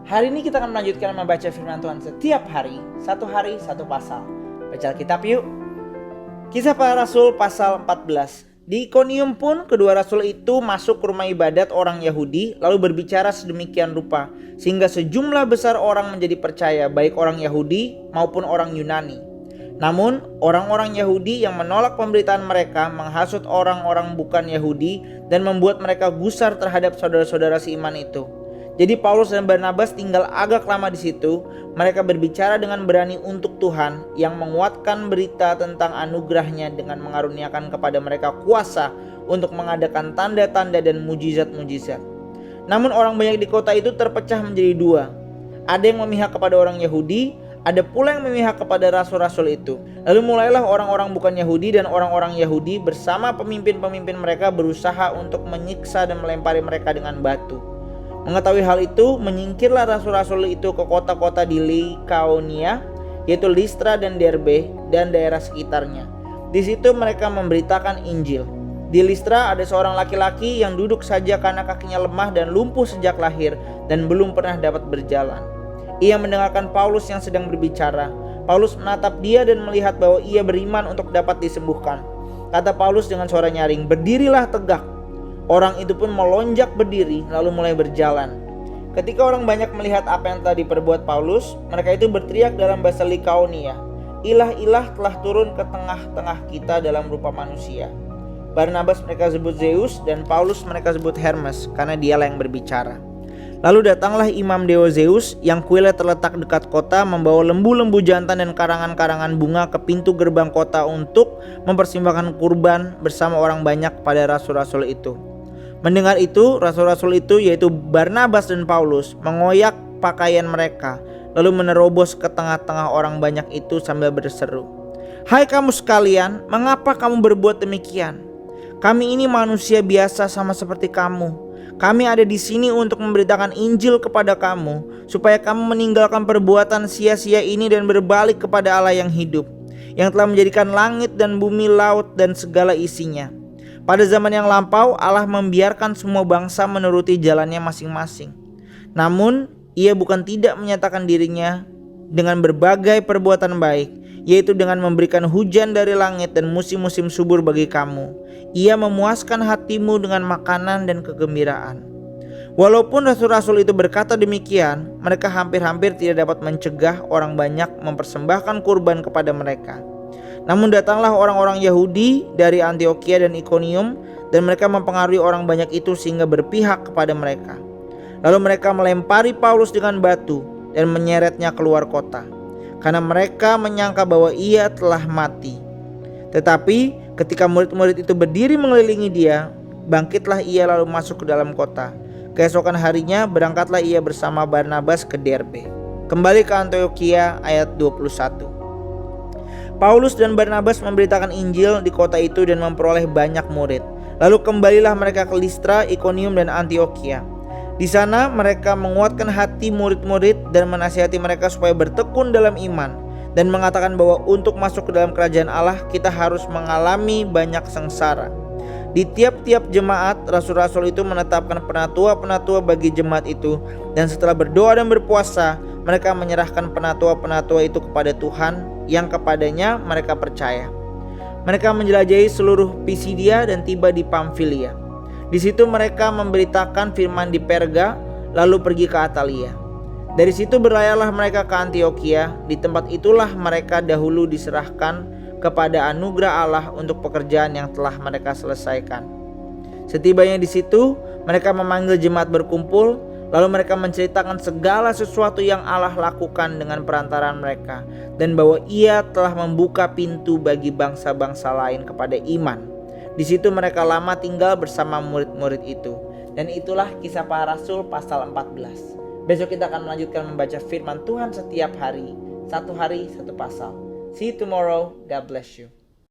Hari ini kita akan melanjutkan membaca firman Tuhan setiap hari satu pasal. Baca Alkitab yuk. Kisah Para Rasul pasal 14. Di Ikonium pun kedua rasul itu masuk ke rumah ibadat orang Yahudi, lalu berbicara sedemikian rupa sehingga sejumlah besar orang menjadi percaya, baik orang Yahudi maupun orang Yunani. Namun orang-orang Yahudi yang menolak pemberitaan mereka menghasut orang-orang bukan Yahudi dan membuat mereka gusar terhadap saudara-saudara seiman itu. Jadi Paulus dan Barnabas tinggal agak lama di situ. Mereka berbicara dengan berani untuk Tuhan yang menguatkan berita tentang anugerahnya dengan mengaruniakan kepada mereka kuasa untuk mengadakan tanda-tanda dan mujizat-mujizat. Namun orang banyak di kota itu terpecah menjadi dua. Ada yang memihak kepada orang Yahudi, ada pula yang memihak kepada rasul-rasul itu. Lalu mulailah orang-orang bukan Yahudi dan orang-orang Yahudi bersama pemimpin-pemimpin mereka berusaha untuk menyiksa dan melempari mereka dengan batu. Mengetahui hal itu, menyingkirlah rasul-rasul itu ke kota-kota di Likaonia, yaitu Listra dan Derbe dan daerah sekitarnya. Di situ mereka memberitakan Injil. Di Listra ada seorang laki-laki yang duduk saja karena kakinya lemah dan lumpuh sejak lahir dan belum pernah dapat berjalan. Ia mendengarkan Paulus yang sedang berbicara. Paulus menatap dia dan melihat bahwa ia beriman untuk dapat disembuhkan. Kata Paulus dengan suara nyaring, "Berdirilah tegak." Orang itu pun melonjak berdiri lalu mulai berjalan. Ketika orang banyak melihat apa yang telah diperbuat Paulus, mereka itu berteriak dalam bahasa Likaonia, "Ilah-ilah telah turun ke tengah-tengah kita dalam rupa manusia." Barnabas mereka sebut Zeus dan Paulus mereka sebut Hermes karena dialah yang berbicara. Lalu datanglah imam dewa Zeus yang kuilnya terletak dekat kota, membawa lembu-lembu jantan dan karangan-karangan bunga ke pintu gerbang kota untuk mempersembahkan kurban bersama orang banyak pada rasul-rasul itu. Mendengar itu, rasul-rasul itu yaitu Barnabas dan Paulus mengoyak pakaian mereka, lalu menerobos ke tengah-tengah orang banyak itu sambil berseru, "Hai kamu sekalian, mengapa kamu berbuat demikian? Kami ini manusia biasa sama seperti kamu. Kami ada di sini untuk memberitakan Injil kepada kamu, supaya kamu meninggalkan perbuatan sia-sia ini dan berbalik kepada Allah yang hidup, yang telah menjadikan langit dan bumi, laut dan segala isinya. Pada zaman yang lampau Allah membiarkan semua bangsa menuruti jalannya masing-masing. Namun ia bukan tidak menyatakan dirinya dengan berbagai perbuatan baik, yaitu dengan memberikan hujan dari langit dan musim-musim subur bagi kamu. Ia memuaskan hatimu dengan makanan dan kegembiraan." Walaupun rasul-rasul itu berkata demikian, mereka hampir-hampir tidak dapat mencegah orang banyak mempersembahkan kurban kepada mereka. Namun datanglah orang-orang Yahudi dari Antiokhia dan Ikonium, dan mereka mempengaruhi orang banyak itu sehingga berpihak kepada mereka. Lalu mereka melempari Paulus dengan batu dan menyeretnya keluar kota, karena mereka menyangka bahwa ia telah mati. Tetapi ketika murid-murid itu berdiri mengelilingi dia, bangkitlah ia lalu masuk ke dalam kota. Keesokan harinya berangkatlah ia bersama Barnabas ke Derbe. Kembali ke Antiokhia ayat 21. Paulus dan Barnabas memberitakan Injil di kota itu dan memperoleh banyak murid. Lalu kembalilah mereka ke Listra, Ikonium dan Antiokhia. Di sana mereka menguatkan hati murid-murid dan menasihati mereka supaya bertekun dalam iman, dan mengatakan bahwa untuk masuk ke dalam kerajaan Allah kita harus mengalami banyak sengsara. Di tiap-tiap jemaat, rasul-rasul itu menetapkan penatua-penatua bagi jemaat itu, dan setelah berdoa dan berpuasa, mereka menyerahkan penatua-penatua itu kepada Tuhan yang kepadanya mereka percaya. Mereka menjelajahi seluruh Pisidia dan tiba di Pamfilia. Di situ mereka memberitakan firman di Perga, lalu pergi ke Atalia. Dari situ berlayalah mereka ke Antiokhia. Di tempat itulah mereka dahulu diserahkan kepada anugerah Allah untuk pekerjaan yang telah mereka selesaikan. Setibanya di situ, mereka memanggil jemaat berkumpul, lalu mereka menceritakan segala sesuatu yang Allah lakukan dengan perantaraan mereka, dan bahwa Ia telah membuka pintu bagi bangsa-bangsa lain kepada iman. Di situ mereka lama tinggal bersama murid-murid itu. Dan itulah Kisah Para Rasul pasal 14. Besok kita akan melanjutkan membaca firman Tuhan setiap hari satu pasal. See you tomorrow. God bless you.